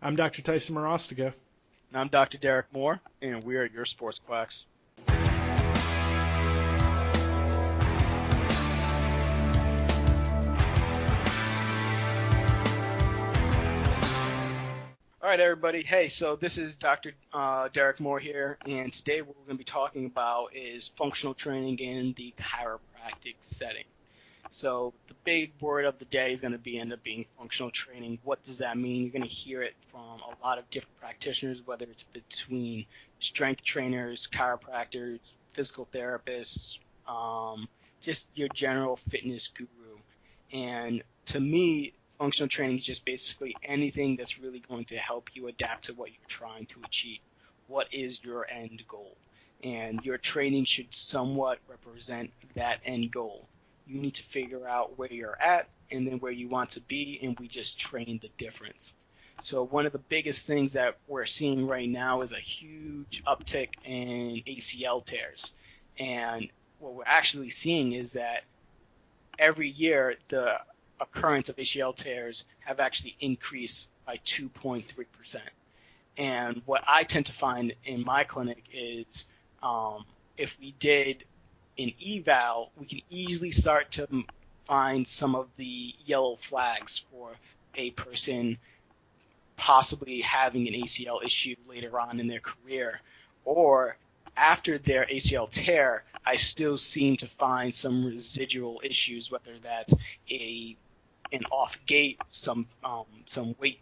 I'm Dr. Tyson Marostica. And I'm Dr. Derek Moore, and we are your sports quacks. All right, everybody. Hey, so this is Dr. Derek Moore here, and today what we're going to be talking about is functional training in the chiropractic setting. So the big word of the day is going to end up being functional training. What does that mean? You're going to hear it from a lot of different practitioners, whether it's between strength trainers, chiropractors, physical therapists, just your general fitness guru. And to me, functional training is just basically anything that's really going to help you adapt to what you're trying to achieve. What is your end goal? And your training should somewhat represent that end goal. You need to figure out where you're at and then where you want to be, and we just train the difference. So one of the biggest things that we're seeing right now is a huge uptick in ACL tears. And what we're actually seeing is that every year the occurrence of ACL tears have actually increased by 2.3%. And what I tend to find in my clinic is if we did an eval, we can easily start to find some of the yellow flags for a person possibly having an ACL issue later on in their career. Or after their ACL tear, I still seem to find some residual issues, whether that's an off gait, some weight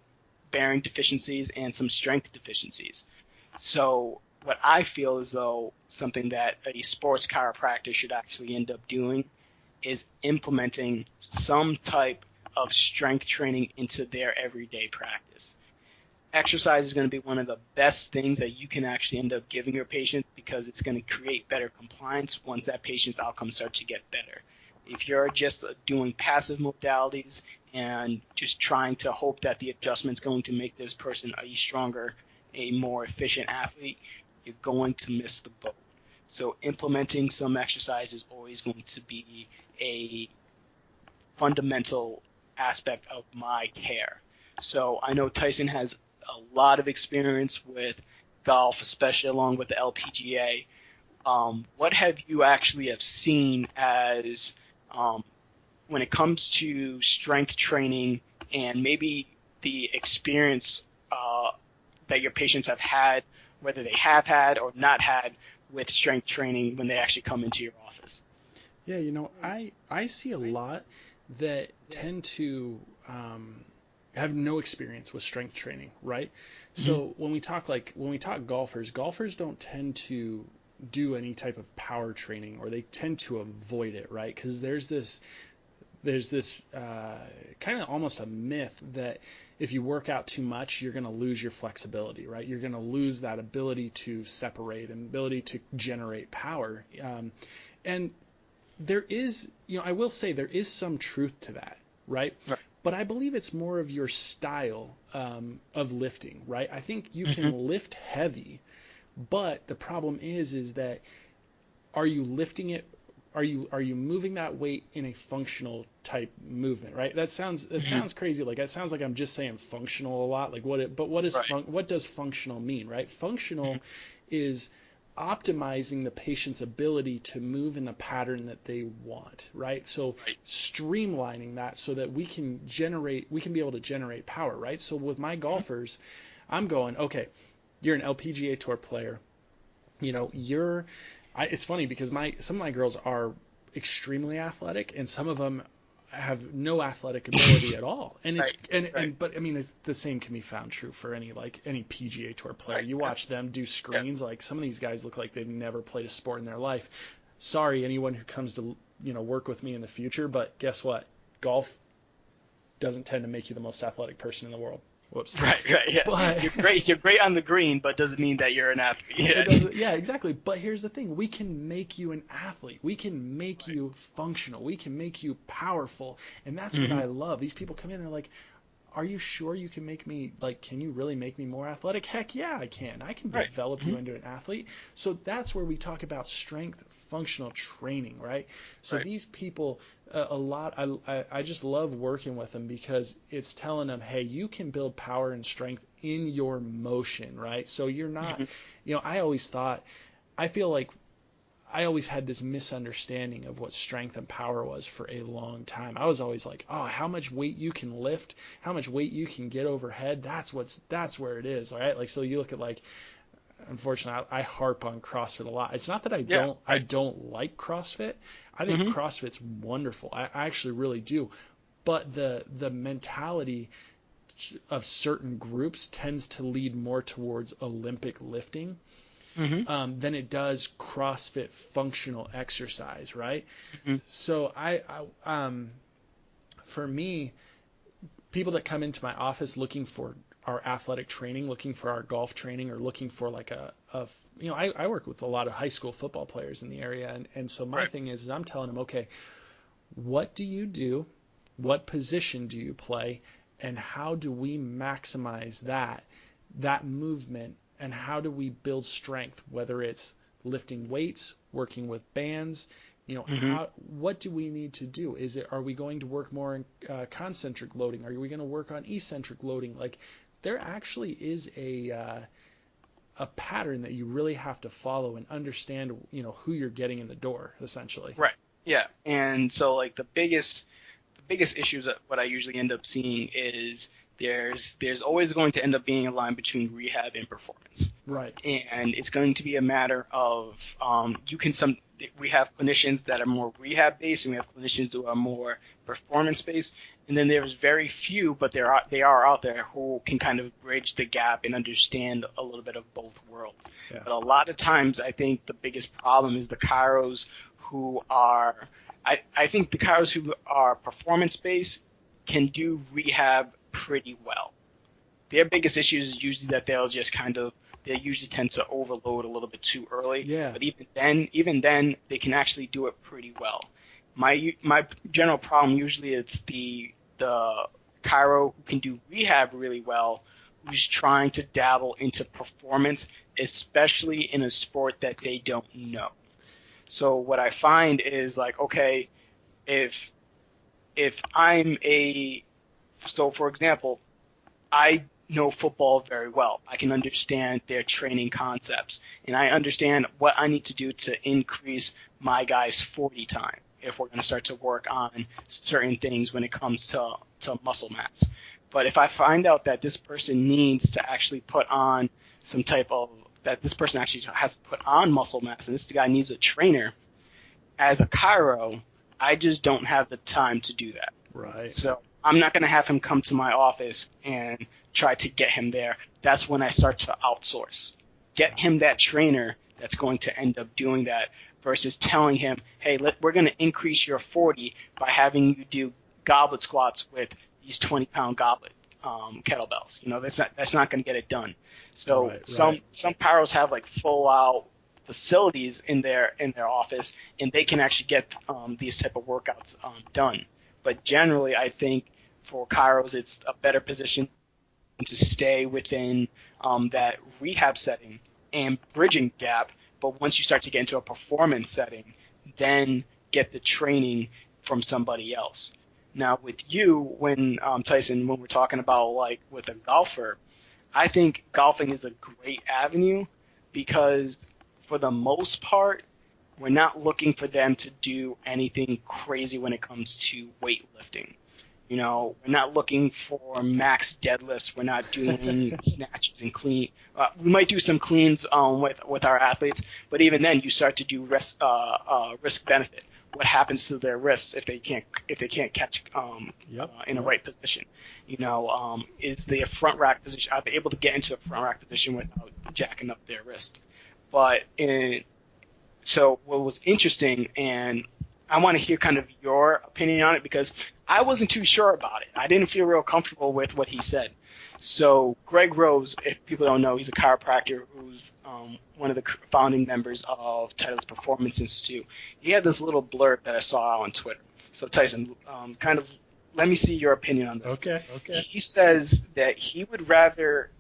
bearing deficiencies, and some strength deficiencies. So what I feel as though something that a sports chiropractor should actually end up doing is implementing some type of strength training into their everyday practice. Exercise is going to be one of the best things that you can actually end up giving your patient because it's going to create better compliance once that patient's outcomes start to get better. If you're just doing passive modalities and just trying to hope that the adjustment's going to make this person a stronger, a more efficient athlete, you're going to miss the boat. So implementing some exercise is always going to be a fundamental aspect of my care. So I know Tyson has a lot of experience with golf, especially along with the LPGA. What have you actually have seen as when it comes to strength training and maybe the experience that your patients have had, whether they have had or not had with strength training when they actually come into your office? Yeah, I see a lot that tend to have no experience with strength training, right? So when we talk golfers don't tend to do any type of power training, or they tend to avoid it, right? Because there's this kind of almost a myth that if you work out too much, you're going to lose your flexibility, right? You're going to lose that ability to separate and ability to generate power. And there is, I will say there is some truth to that, right? Right. But I believe it's more of your style of lifting, right? I think you can lift heavy, but the problem is that are you lifting it? Are you moving that weight in a functional type movement, right? That sounds crazy. Like that sounds like I'm just saying functional a lot. Like what does functional mean, right? Functional is optimizing the patient's ability to move in the pattern that they want, right? So streamlining that so that we can be able to generate power, right? So with my golfers, I'm going, okay, you're an LPGA Tour player. It's funny because some of my girls are extremely athletic, and some of them have no athletic ability at all. And but I mean, the same can be found true for any PGA Tour player. You watch them do screens, like some of these guys look like they've never played a sport in their life. Sorry, anyone who comes to work with me in the future, but guess what? Golf doesn't tend to make you the most athletic person in the world. Whoops. Right, yeah. But you're great on the green, but doesn't mean that you're an athlete. Yeah, exactly. But here's the thing: we can make you an athlete. We can make you functional. We can make you powerful, and that's what I love. These people come in and they're like, are you sure you can make me, like, can you really make me more athletic? Heck yeah, I can. I can Right. develop Hmm. you into an athlete. So that's where we talk about strength functional training, right? So Right. these people, a lot, I just love working with them because it's telling them, hey, you can build power and strength in your motion, right? So you're not, Hmm. I always thought, I feel like I always had this misunderstanding of what strength and power was for a long time. I was always like, oh, how much weight you can lift, how much weight you can get overhead. That's where it is. All right. Like, so you look at, like, unfortunately, I harp on CrossFit a lot. It's not that Yeah. I Right. don't like CrossFit. I think Hmm. CrossFit's wonderful. I actually really do. But the mentality of certain groups tends to lead more towards Olympic lifting, Hmm. than it does CrossFit functional exercise, right? Hmm. So for me, people that come into my office looking for our athletic training, looking for our golf training, or looking for like I work with a lot of high school football players in the area, and so my Right. thing is I'm telling them, okay, what do you do? What position do you play? And how do we maximize that movement, and how do we build strength, whether it's lifting weights, working with bands, Hmm. what do we need to do? Are we going to work more in concentric loading? Are we going to work on eccentric loading? Like, there actually is a pattern that you really have to follow and understand, who you're getting in the door, essentially. Right. Yeah. And so like the biggest issues that what I usually end up seeing is there's always going to end up being a line between rehab and performance, Right. and it's going to be a matter of you can some we have clinicians that are more rehab based and we have clinicians who are more performance based, and then there's very few, but they are out there who can kind of bridge the gap and understand a little bit of both worlds. Yeah. But a lot of times I think the biggest problem is the chiros who are I think the chiros who are performance based can do rehab pretty well. Their biggest issue is usually that they usually tend to overload a little bit too early. Yeah. But even then, they can actually do it pretty well. My general problem usually it's the chiro who can do rehab really well, who's trying to dabble into performance, especially in a sport that they don't know. So what I find is like, okay, if if I'm a so for example, I know football very well. I can understand their training concepts, and I understand what I need to do to increase my guy's 40 time if we're going to start to work on certain things when it comes to muscle mass. But if I find out that this person needs to actually put on some type of that this person actually has to put on muscle mass, and this guy needs a trainer as a chiro, I just don't have the time to do that. Right. So I'm not going to have him come to my office and try to get him there. That's when I start to outsource. Get him that trainer that's going to end up doing that versus telling him, hey, we're going to increase your 40 by having you do goblet squats with these 20-pound goblet kettlebells. That's not going to get it done. So Right. some Right. some chiros have like full out facilities in their office, and they can actually get these type of workouts done. But generally, I think for chiros, it's a better position to stay within that rehab setting and bridging gap. But once you start to get into a performance setting, then get the training from somebody else. Now, with you, when Tyson, when we're talking about like with a golfer, I think golfing is a great avenue because for the most part, we're not looking for them to do anything crazy when it comes to weightlifting. We're not looking for max deadlifts. We're not doing snatches and clean. We might do some cleans with our athletes, but even then, you start to do risk benefit. What happens to their wrists if they can't catch Yep. in a Yep. right position? Is the front rack position? Are they able to get into a front rack position without jacking up their wrist? But so what was interesting, and I want to hear kind of your opinion on it because I wasn't too sure about it. I didn't feel real comfortable with what he said. So Greg Rose, if people don't know, he's a chiropractor who's one of the founding members of Titleist Performance Institute. He had this little blurb that I saw on Twitter. So Tyson, kind of let me see your opinion on this. Okay, okay. He says that he would rather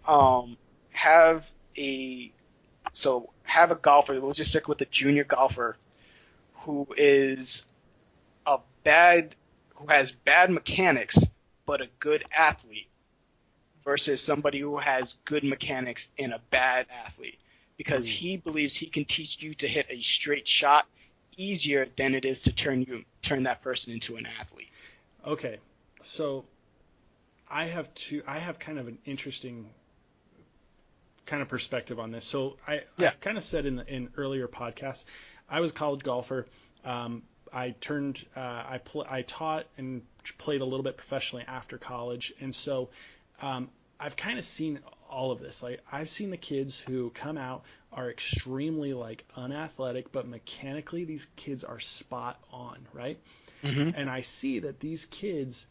um, have a have a golfer. We'll just stick with a junior golfer who is a bad who has bad mechanics but a good athlete versus somebody who has good mechanics and a bad athlete because Ooh. he believes he can teach you to hit a straight shot easier than it is to turn that person into an athlete. Okay, so I have kind of an interesting kind of perspective on this. So Yeah. I've kind of said in earlier podcasts, I was a college golfer. I turned I taught and played a little bit professionally after college, and so I've kind of seen all of this. Like I've seen the kids who come out are extremely like unathletic, but mechanically these kids are spot on, right? Hmm. And I see that these kids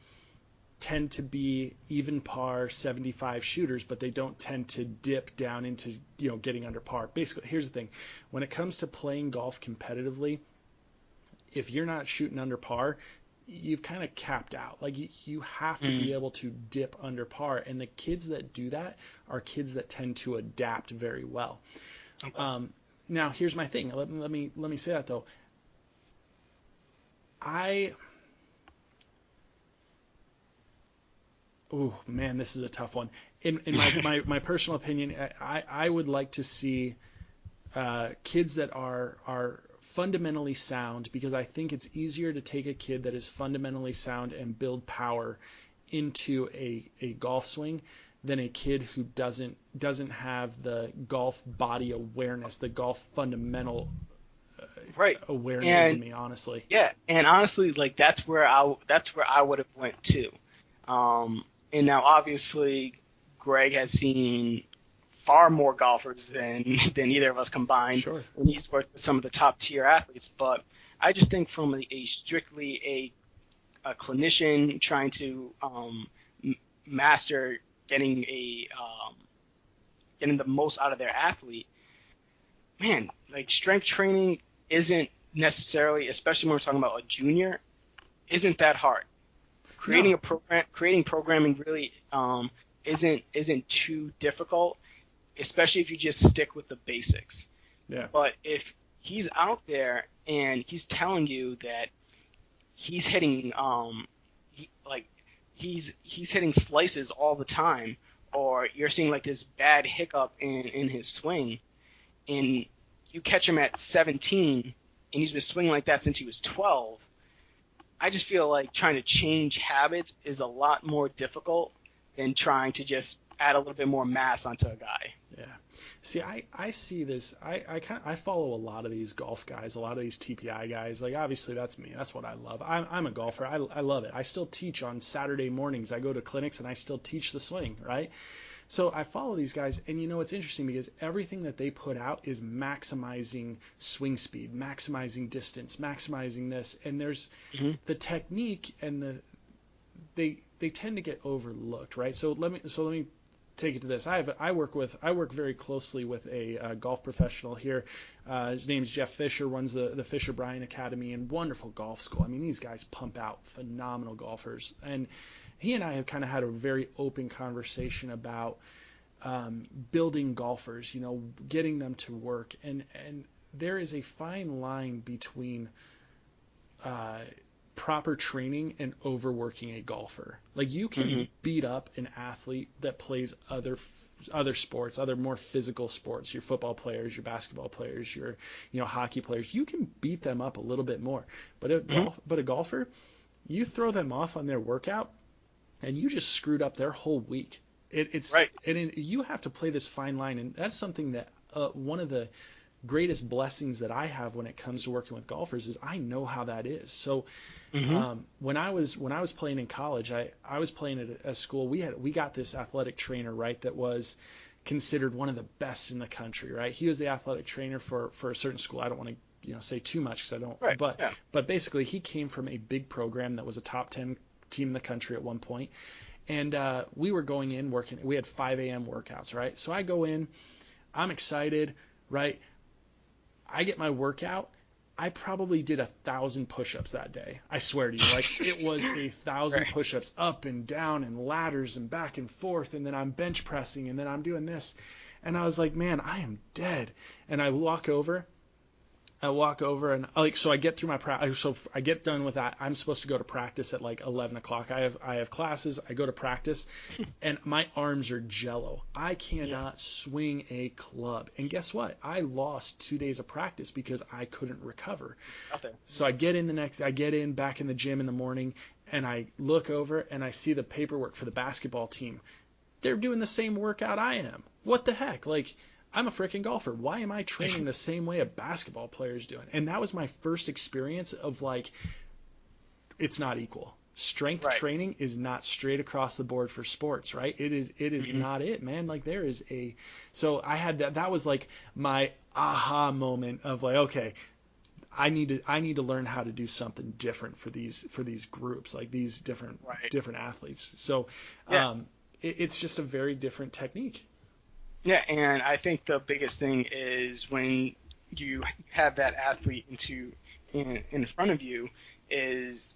tend to be even par 75 shooters, but they don't tend to dip down into, getting under par. Basically, here's the thing. When it comes to playing golf competitively, if you're not shooting under par, you've kind of capped out. Like you have to be Mm. able to dip under par. And the kids that do that are kids that tend to adapt very well. Okay. Now, here's my thing. Let me say that though. I Oh man, this is a tough one. In my personal opinion, I would like to see kids that are fundamentally sound because I think it's easier to take a kid that is fundamentally sound and build power into a golf swing than a kid who doesn't have the golf body awareness, the golf fundamental Right. awareness to And me, honestly. yeah, and honestly, like that's where I would have went to. Um, and now obviously, Greg has seen far more golfers than either of us combined, Sure. and he's worked with some of the top tier athletes. But I just think from a strictly a clinician trying to master getting getting the most out of their athlete, man, like strength training isn't necessarily, especially when we're talking about a junior, isn't that hard. No. Creating programming really isn't too difficult, especially if you just stick with the basics. Yeah. But if he's out there and he's telling you that he's hitting like he's hitting slices all the time, or you're seeing like this bad hiccup in his swing, and you catch him at 17 and he's been swinging like that since he was 12, I just feel like trying to change habits is a lot more difficult than trying to just add a little bit more mass onto a guy. Yeah. See, I see this. I follow a lot of these golf guys, a lot of these TPI guys. Like obviously that's me. That's what I love. I'm a golfer. I love it. I still teach on Saturday mornings. I go to clinics and I still teach the swing, right? So I follow these guys, and it's interesting because everything that they put out is maximizing swing speed, maximizing distance, maximizing this, and there's Hmm. the technique and they tend to get overlooked, right? So let me take it to this. I work very closely with a golf professional here. His name's Jeff Fisher, runs the Fisher Bryan Academy and wonderful golf school. I mean, these guys pump out phenomenal golfers, and he and I have kind of had a very open conversation about building golfers, getting them to work, and there is a fine line between uh, proper training and overworking a golfer. Like you Hmm. can beat up an athlete that plays other sports, other more physical sports, your football players, your basketball players, your hockey players. You can beat them up a little bit more. But Hmm. a golfer, you throw them off on their workout and you just screwed up their whole week. Right. You have to play this fine line, and that's something that one of the greatest blessings that I have when it comes to working with golfers is I know how that is. So Hmm. when I was playing in college, I was playing at a school. We got this athletic trainer, right, that was considered one of the best in the country, right? He was the athletic trainer for a certain school. I don't want to say too much because I don't. Right. But Yeah. but basically, he came from a big program that was a top 10 team in the country at one point, and we were going in working. We had 5 a.m. workouts, right? So I go in, I'm excited, right? I get my workout. I probably did 1,000 push-ups that day. I swear to you, like it was 1,000 Right. push-ups up and down and ladders and back and forth, and then I'm bench pressing, and then I'm doing this, and I was like, man, I am dead. And I walk over and like so I get through my practice. So I get done with that. I'm supposed to go to practice at like 11 o'clock. I have classes. I go to practice, and my arms are jello. I Yeah. cannot swing a club. And guess what? I lost 2 days of practice because I couldn't recover. Nothing. So I get in back in the gym in the morning, and I look over and I see the paperwork for the basketball team. They're doing the same workout I am. What the heck? Like, I'm a freaking golfer. Why am I training the same way a basketball player is doing? And that was my first experience of like, it's not equal. Strength Right. training is not straight across the board for sports, right? It is Hmm. not it, man. Like there is a so I had that was like my aha moment of like, okay, I need to learn how to do something different for these groups, like these Right. different athletes. So Yeah. it's just a very different technique. Yeah, and I think the biggest thing is when you have that athlete in front of you is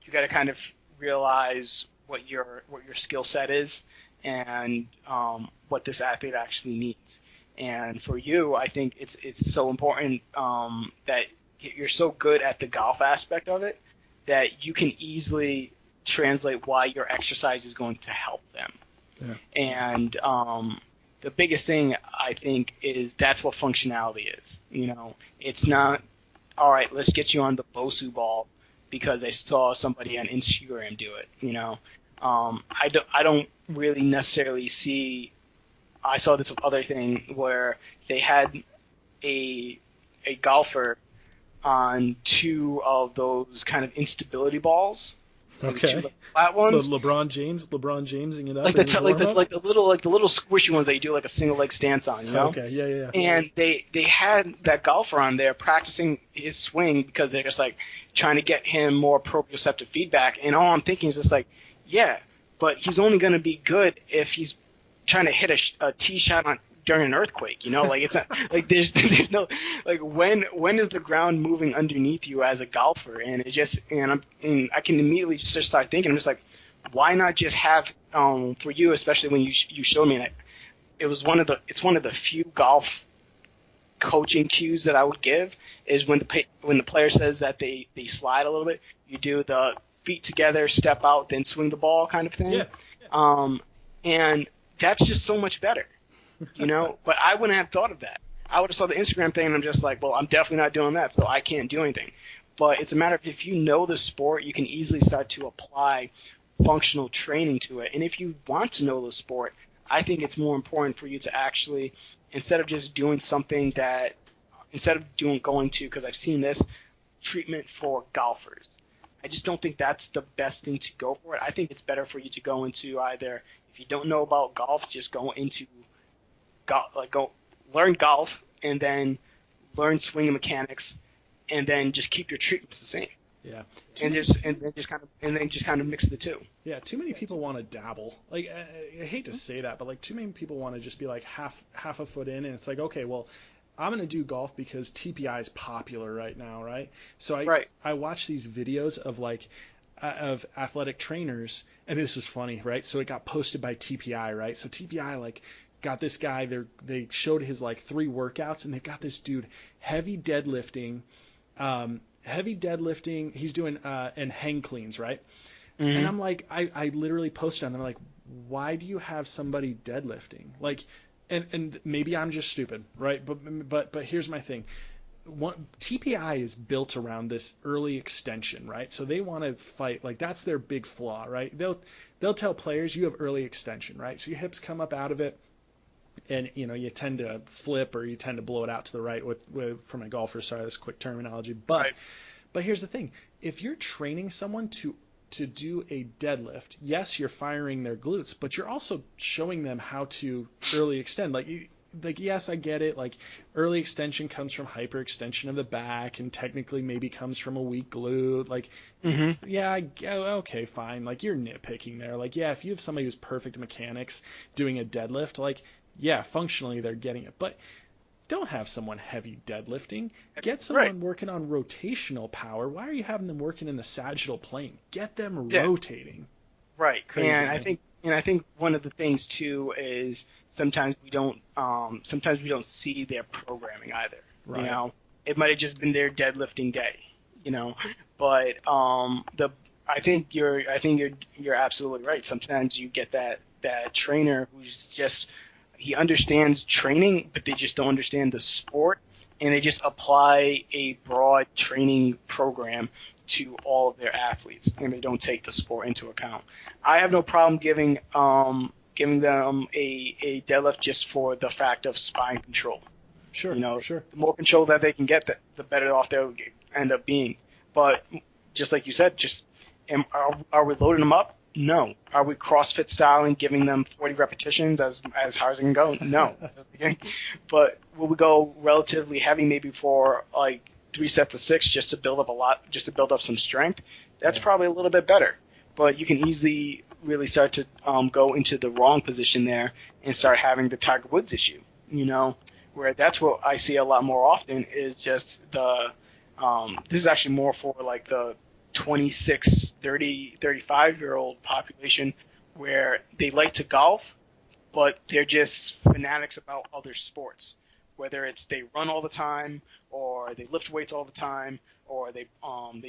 you got to kind of realize what your skill set is and what this athlete actually needs. And for you, I think it's so important that you're so good at the golf aspect of it that you can easily translate why your exercise is going to help them. Yeah. And the biggest thing I think is that's what functionality is. You know, it's not all right. Let's get you on the Bosu ball because I saw somebody on Instagram do it. You know, I don't really necessarily see. I saw this other thing where they had a a golfer on two of those kind of instability balls, like the two Okay. little flat ones, LeBron Jamesing it up like in his warm up. the little squishy ones that you do like a single leg stance on, you know. Okay, yeah, yeah, And they had that golfer on there practicing his swing because they're just like trying to get him more proprioceptive feedback. And all I'm thinking is just like, yeah, but he's only going to be good if he's trying to hit a tee shot on during an earthquake. You know, like it's not like there's no like when is the ground moving underneath you as a golfer? And it just and I can immediately just start thinking. I'm just like, why not just have for you, especially when you showed me that it was one of the few golf coaching cues that I would give is when the player says that they slide a little bit, you do the feet together, step out, then swing the ball kind of thing. yeah. Um, and that's just so much better, you know. But I wouldn't have thought of that. I would have saw the Instagram thing and I'm just like, well, I'm definitely not doing that, so I can't do anything. But it's a matter of if you know the sport, you can easily start to apply functional training to it. And if you want to know the sport, I think it's more important for you to actually, instead of just doing something that, instead of doing going to, because I've seen this, treatment for golfers. I just don't think that's the best thing to go for it. I think it's better for you to go into either, if you don't know about golf, just go into golf, like go learn golf and then learn swinging mechanics and then just keep your treatments the same. Yeah. And then just kind of mix the two. Yeah, too many people want to dabble. Like I hate to say that, but like too many people want to just be like half a foot in, and it's like, okay, well, I'm gonna do golf because TPI is popular right now, right? So Right. I watch these videos of like of athletic trainers, and this was funny, right? So it got posted by TPI, right? So TPI like got this guy. They showed his like 3 workouts, and they got this dude heavy deadlifting. Heavy deadlifting. He's doing and hang cleans, right? And Mm-hmm. I'm like, I literally posted on them like, why do you have somebody deadlifting? Like, and maybe I'm just stupid, right? But here's my thing. TPI is built around this early extension, right? So they want to fight like that's their big flaw, right? They'll tell players you have early extension, right? So your hips come up out of it, and you tend to flip or you tend to blow it out to the right with for my golfers. Sorry, this quick terminology, Right. but here's the thing: if you're training someone to do a deadlift, yes, you're firing their glutes, but you're also showing them how to early extend. Like yes, I get it. Like early extension comes from hyperextension of the back, and technically maybe comes from a weak glute. Like Mm-hmm. yeah, okay, fine. Like you're nitpicking there. Like yeah, if you have somebody who's perfect mechanics doing a deadlift, like yeah, functionally they're getting it, but Don't have someone heavy deadlifting. Get Right. someone working on rotational power. Why are you having them working in the sagittal plane? Get them Yeah. rotating. Right. Crazy, man. And I think one of the things too is sometimes we don't see their programming either. You Right. know, it might have just been their deadlifting day, you know. But the I think you're absolutely right. Sometimes you get that trainer who's just he understands training, but they just don't understand the sport, and they just apply a broad training program to all of their athletes, and they don't take the sport into account. I have no problem giving them a deadlift just for the fact of spine control. You Sure, know, sure. the more control that they can get, the better off they'll end up being. But just like you said, are we loading them up? No. Are we CrossFit styling, giving them 40 repetitions as hard as it can go? No. But will we go relatively heavy, maybe for like 3 sets of six, just to build up some strength? That's Yeah. probably a little bit better. But you can easily really start to go into the wrong position there and start having the Tiger Woods issue. You know, where that's what I see a lot more often is just the this is actually more for like the 26, 30, 35-year-old population where they like to golf, but they're just fanatics about other sports. Whether it's they run all the time, or they lift weights all the time, or they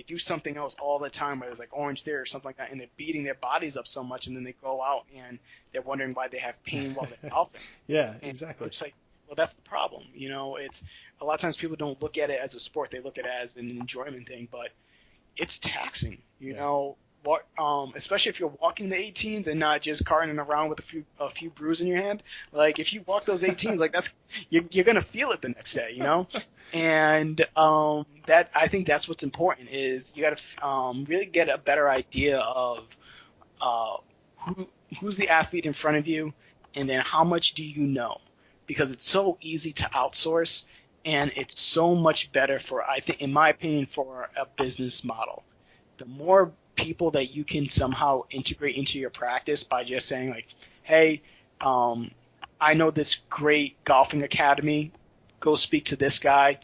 do something else all the time, whether it's like Orange Theory or something like that, and they're beating their bodies up so much, and then they go out and they're wondering why they have pain while they're golfing. Yeah, And I'm exactly. just like, well, that's the problem. You know, it's a lot of times people don't look at it as a sport; they look at it as an enjoyment thing. But it's taxing. You Yeah. know, what especially if you're walking the 18s and not just carting around with a few bruises in your hand. Like if you walk those 18s, like that's you're gonna feel it the next day. You know, and that I think that's what's important is you got to really get a better idea of uh, who who's the athlete in front of you, and then how much do you know? Because it's so easy to outsource, and it's so much better for I think, in my opinion, for a business model. The more people that you can somehow integrate into your practice by just saying like, hey, um, I know this great golfing academy. Go speak to this guy.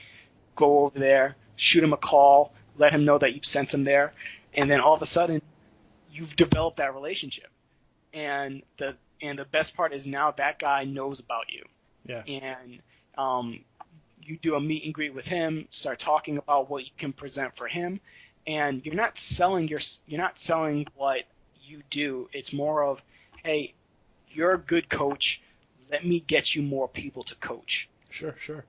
Go over there, shoot him a call, let him know that you've sent him there, and then all of a sudden you've developed that relationship. And the best part is now that guy knows about you, Yeah. and um, you do a meet and greet with him, start talking about what you can present for him, and you're not selling what you do. It's more of, hey, you're a good coach. Let me get you more people to coach, Sure, sure.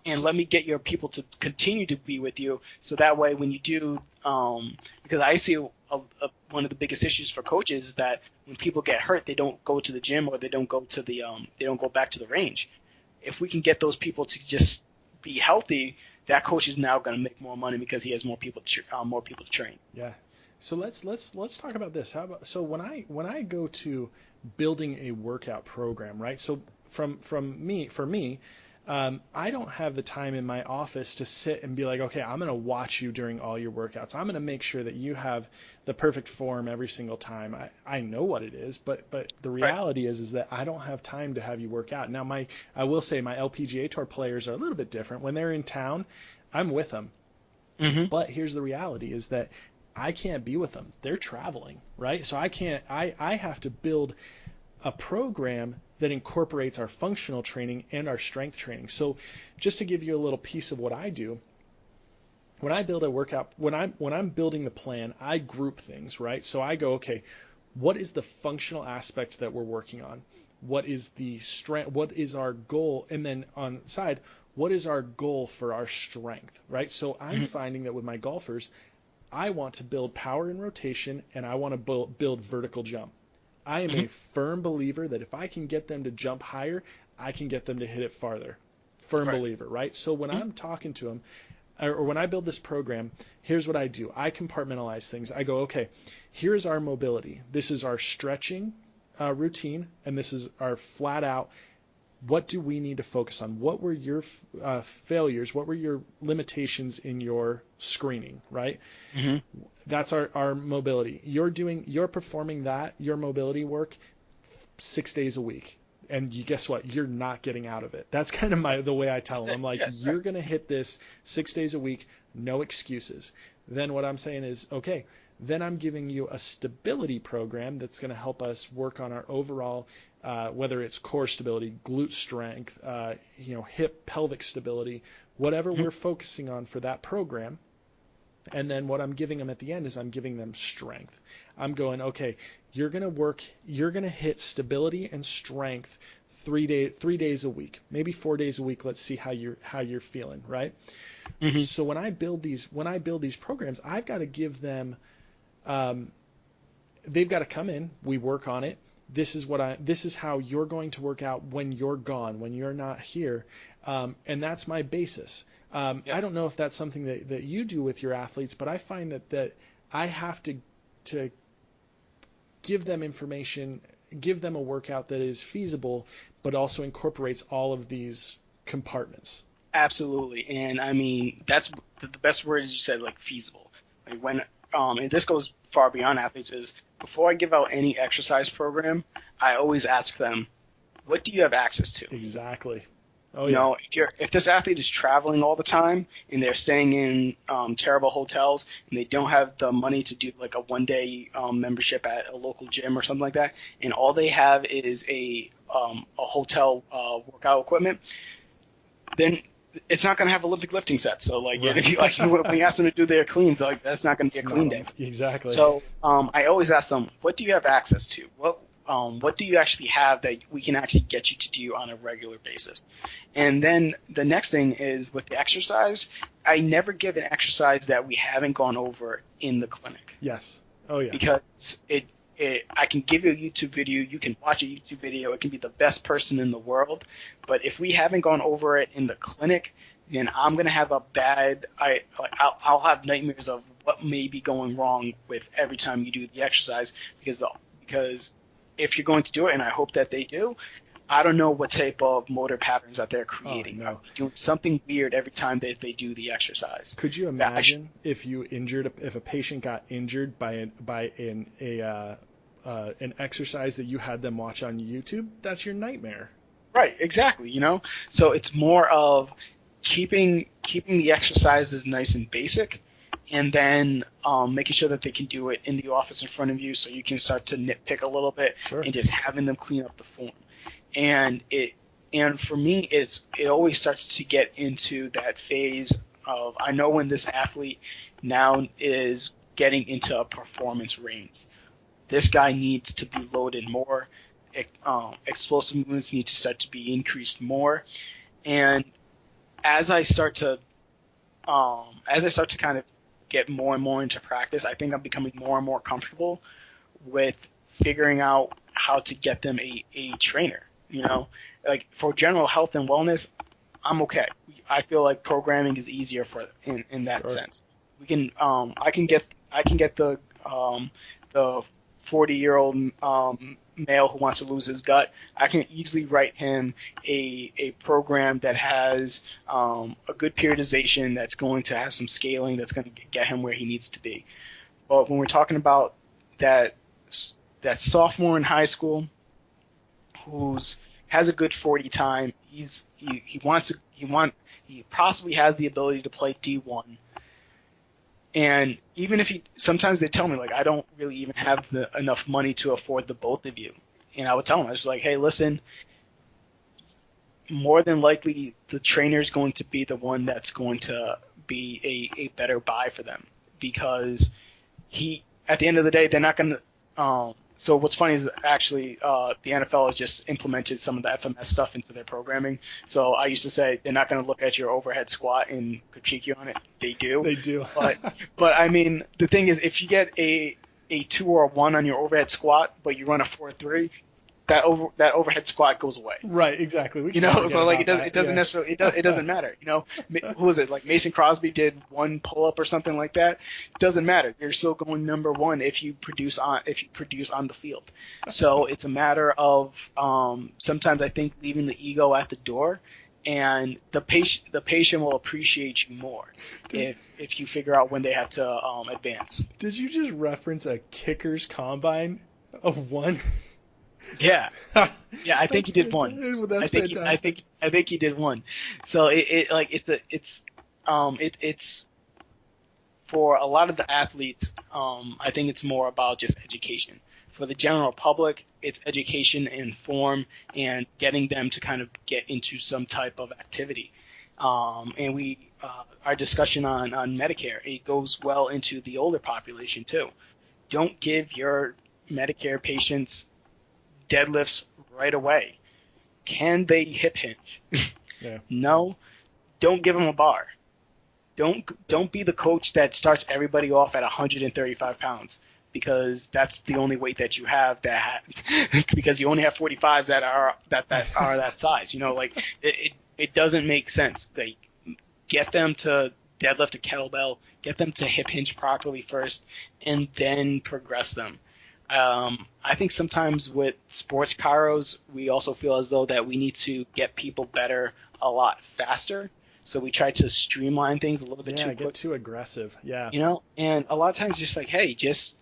and So, let me get your people to continue to be with you. So that way, when you do, because I see one of the biggest issues for coaches is that when people get hurt, they don't go to the gym or they don't go back to the range. If we can get those people to just be healthy, that coach is now going to make more money because he has more people to train. yeah. So let's talk about this. How about so when I go to building a workout program, right? So from me for me, I don't have the time in my office to sit and be like, okay, I'm going to watch you during all your workouts. I'm going to make sure that you have the perfect form every single time. I know what it is, but the Right. reality is that I don't have time to have you work out. Now I will say my LPGA Tour players are a little bit different. When they're in town, I'm with them. Mm-hmm. But here's the reality is that I can't be with them. They're traveling, right? So I can't I have to build a program that incorporates our functional training and our strength training. So just to give you a little piece of what I do, when I build a workout, when I'm building the plan, I group things, right? So I go, okay, what is the functional aspect that we're working on? What is the strength? What is our goal? And then on the side, what is our goal for our strength, right? So I'm Mm-hmm. finding that with my golfers, I want to build power and rotation, and I want to build vertical jump. I am Mm-hmm. a firm believer that if I can get them to jump higher, I can get them to hit it farther. Firm Right. believer, right? So when Mm-hmm. I'm talking to them, or when I build this program, here's what I do. I compartmentalize things. I go, okay, here's our mobility. This is our stretching routine, and this is our flat out. What do we need to focus on? What were your failures? What were your limitations in your screening, right? Mm-hmm. That's our mobility. You're performing your mobility work 6 days a week. and guess what? You're not getting out of it. That's kind of the way I tell them. I'm like, Yeah, you're going to hit this 6 days a week, no excuses. Then what I'm saying is, okay, then I'm giving you a stability program that's going to help us work on our overall, whether it's core stability, glute strength, hip, pelvic stability, whatever we're focusing on for that program. And then what I'm giving them at the end is I'm giving them strength. I'm going, okay, you're going to hit stability and strength 3 days a week, maybe 4 days a week. Let's see how you're feeling, right? Mm-hmm. So when I build these programs, I've got to give them, they've got to come in, we work on it. This is how you're going to work out when you're gone, when you're not here. And that's my basis. I don't know if that's something that you do with your athletes, but I find that I have to give them information, give them a workout that is feasible, but also incorporates all of these compartments. Absolutely. And I mean, that's the best word is you said, like feasible. Like when, and this goes far beyond athletes, is before I give out any exercise program, I always ask them, what do you have access to? Exactly. Oh, you know, if this athlete is traveling all the time and they're staying in terrible hotels and they don't have the money to do like a one-day membership at a local gym or something like that, and all they have is a hotel workout equipment, then it's not going to have Olympic lifting sets. So like, right. When you ask them to do their cleans, like that's not going to be a clean day. Exactly. So I always ask them, what do you have access to? What do you actually have that we can actually get you to do on a regular basis? And then the next thing is with the exercise, I never give an exercise that we haven't gone over in the clinic. Yes. Oh, yeah. Because I can give you a YouTube video, you can watch a YouTube video, it can be the best person in the world, but if we haven't gone over it in the clinic, then I'm going to have I'll have nightmares of what may be going wrong with every time you do the exercise, because if you're going to do it, and I hope that they do, I don't know what type of motor patterns that they're creating. Oh, no. Doing something weird every time that they do the exercise. Could you imagine if a patient got injured by an exercise that you had them watch on YouTube? That's your nightmare. Right, exactly. You know, so it's more of keeping the exercises nice and basic, and then making sure that they can do it in the office in front of you, so you can start to nitpick a little bit. Sure. And just having them clean up the form. And for me, it always starts to get into that phase of, I know when this athlete now is getting into a performance range. This guy needs to be loaded more. Explosive movements need to start to be increased more. And as I start to kind of get more and more into practice, I think I'm becoming more and more comfortable with figuring out how to get them a trainer. You know, like for general health and wellness, I'm okay. I feel like programming is easier in that sense. We can I can get the 40-year-old male who wants to lose his gut. I can easily write him a program that has a good periodization, that's going to have some scaling, that's going to get him where he needs to be. But when we're talking about that sophomore in high school who's has a good 40 time, he possibly has the ability to play D1. And even if sometimes they tell me, like, I don't really even have enough money to afford the both of you. And I would tell them, I was like, hey, listen, more than likely the trainer is going to be the one that's going to be a better buy for them, because at the end of the day, they're not going to so what's funny is actually the NFL has just implemented some of the FMS stuff into their programming. So I used to say they're not going to look at your overhead squat and critique you on it. They do. They do. but I mean, the thing is, if you get a 2 or a 1 on your overhead squat, but you run a 4-3, that overhead squat goes away. Right, exactly. So like it doesn't necessarily it doesn't matter. You know, who is it? Like Mason Crosby did 1 pull up or something like that. It doesn't matter. You're still going number 1 if you produce on the field. So it's a matter of sometimes I think leaving the ego at the door, and the patient will appreciate you more if you figure out when they have to advance. Did you just reference a kicker's combine of 1? Yeah. Yeah, I think That's he did one. fantastic. That's fantastic. I think he did one. So it like it's for a lot of the athletes, I think it's more about just education. For the general public, it's education and form and getting them to kind of get into some type of activity. And our discussion on Medicare, it goes well into the older population too. Don't give your Medicare patients deadlifts right away. Can they hip hinge? Yeah. No. Don't give them a bar. Don't be the coach that starts everybody off at 135 pounds because that's the only weight that you have because you only have 45s that are that size. Like it doesn't make sense. Like get them to deadlift a kettlebell, get them to hip hinge properly first, and then progress them. I think sometimes with sports chiros, we also feel as though that we need to get people better a lot faster. So we try to streamline things a little bit too Yeah, get quick, too aggressive. Yeah. and a lot of times just like, hey, just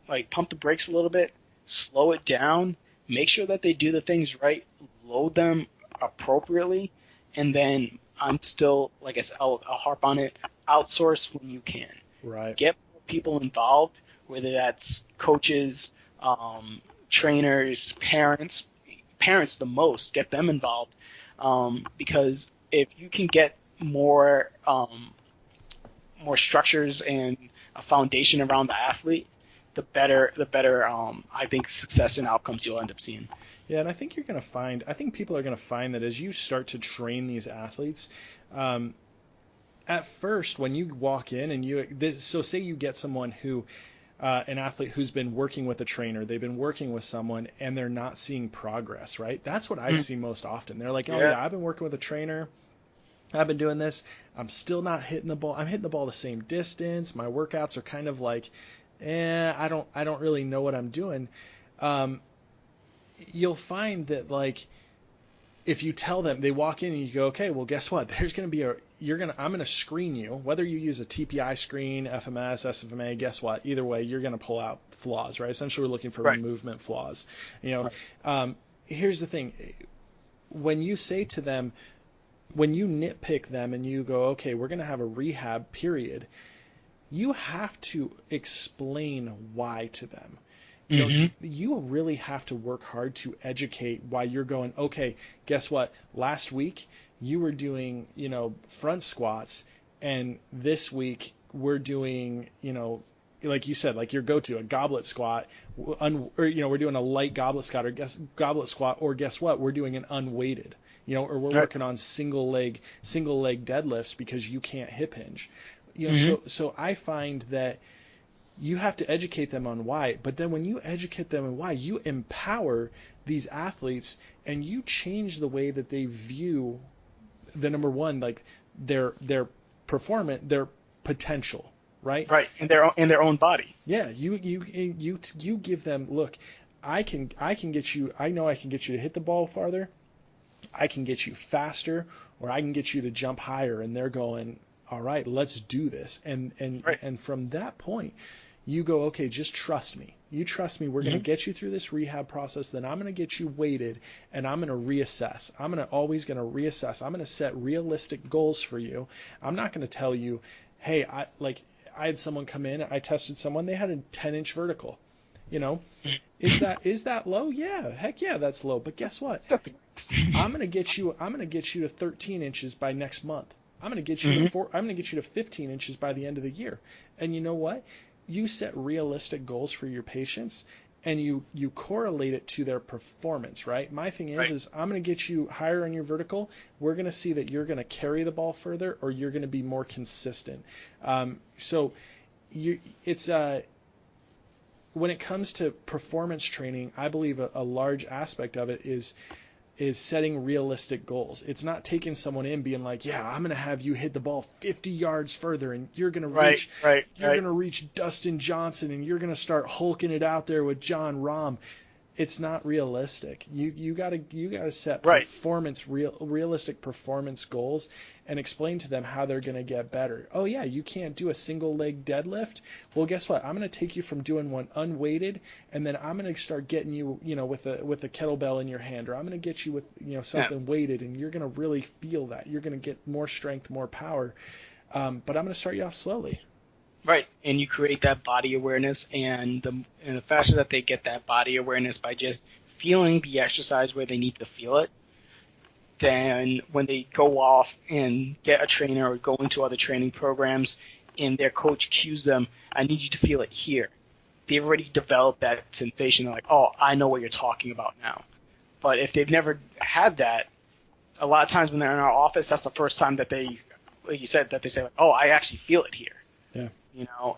like pump the brakes a little bit, slow it down, make sure that they do the things right, load them appropriately, and then I'm still, like I said, I'll harp on it, outsource when you can. Right. Get more people involved, whether that's coaches, trainers, parents the most, get them involved, because if you can get more structures and a foundation around the athlete, the better I think success and outcomes you'll end up seeing. Yeah, and I think people are going to find that as you start to train these athletes, um, at first when you walk in and so say you get someone an athlete who's been working with a trainer, they've been working with someone and they're not seeing progress, right? That's what I see most often. They're like, oh Yeah. yeah, I've been working with a trainer. I've been doing this. I'm still not hitting the ball. I'm hitting the ball the same distance. My workouts are kind of like, I don't really know what I'm doing. Um, you'll find that like if you tell them, they walk in and you go, okay, well guess what? There's going to be I'm going to screen you, whether you use a TPI screen, FMS, SFMA, guess what? Either way, you're going to pull out flaws, right? Essentially, we're looking for Right. movement flaws. Right. Here's the thing. When you say to them, when you nitpick them and you go, okay, we're going to have a rehab period, you have to explain why to them. You really have to work hard to educate why you're going, okay, guess what? Last week you were doing, front squats, and this week we're doing, like you said, like your go-to, a goblet squat, we're doing a light goblet squat or guess what? We're doing an unweighted, or we're Right. working on single leg deadlifts because you can't hip hinge. Mm-hmm. So I find that you have to educate them on why, but then when you educate them on why, you empower these athletes and you change the way that they view the number one, like their performance, their potential, right? Right. In their own body. Yeah, you give them, look, I can get you, I know I can get you to hit the ball farther, I can get you faster, or I can get you to jump higher, and they're going, all right, let's do this. Right. And from that point, you go, okay, just trust me. You trust me. We're going to get you through this rehab process. Then I'm going to get you weighted, and I'm going to reassess. Always going to reassess. I'm going to set realistic goals for you. I'm not going to tell you, hey, I had someone come in. I tested someone. They had a 10-inch vertical. Is that low? Yeah, heck yeah, that's low. But guess what? I'm going to get you to 13 inches by next month. I'm going to get you I'm going to get you to 15 inches by the end of the year. And you know what? You set realistic goals for your patients and you correlate it to their performance, right? My thing is I'm going to get you higher on your vertical. We're going to see that you're going to carry the ball further or you're going to be more consistent. So it's when it comes to performance training, I believe a large aspect of it is setting realistic goals. It's not taking someone in being like, yeah, I'm going to have you hit the ball 50 yards further and you're going to reach going to reach Dustin Johnson and you're going to start hulking it out there with John Rahm. it's not realistic. You gotta set Right. realistic performance goals and explain to them how they're gonna get better. Oh yeah, you can't do a single leg deadlift. Well, guess what? I'm gonna take you from doing one unweighted, and then I'm gonna start getting you, with a kettlebell in your hand, or I'm gonna get you with Yeah. something weighted, and you're gonna really feel that. You're gonna get more strength, more power. But I'm gonna start you off slowly. Right, and you create that body awareness, and the faster that they get that body awareness by just feeling the exercise where they need to feel it, then when they go off and get a trainer or go into other training programs, and their coach cues them, I need you to feel it here. They've already developed that sensation. They're like, oh, I know what you're talking about now. But if they've never had that, a lot of times when they're in our office, that's the first time that they, like you said, that they say, like, oh, I actually feel it here. Yeah.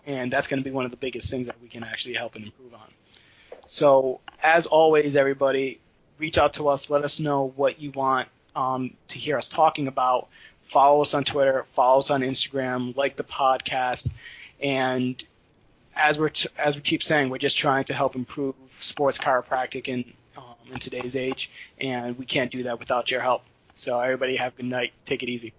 And that's going to be one of the biggest things that we can actually help and improve on. So, as always, everybody, reach out to us. Let us know what you want to hear us talking about. Follow us on Twitter. Follow us on Instagram. Like the podcast. And as we keep saying, we're just trying to help improve sports chiropractic in today's age, and we can't do that without your help. So, everybody, have a good night. Take it easy.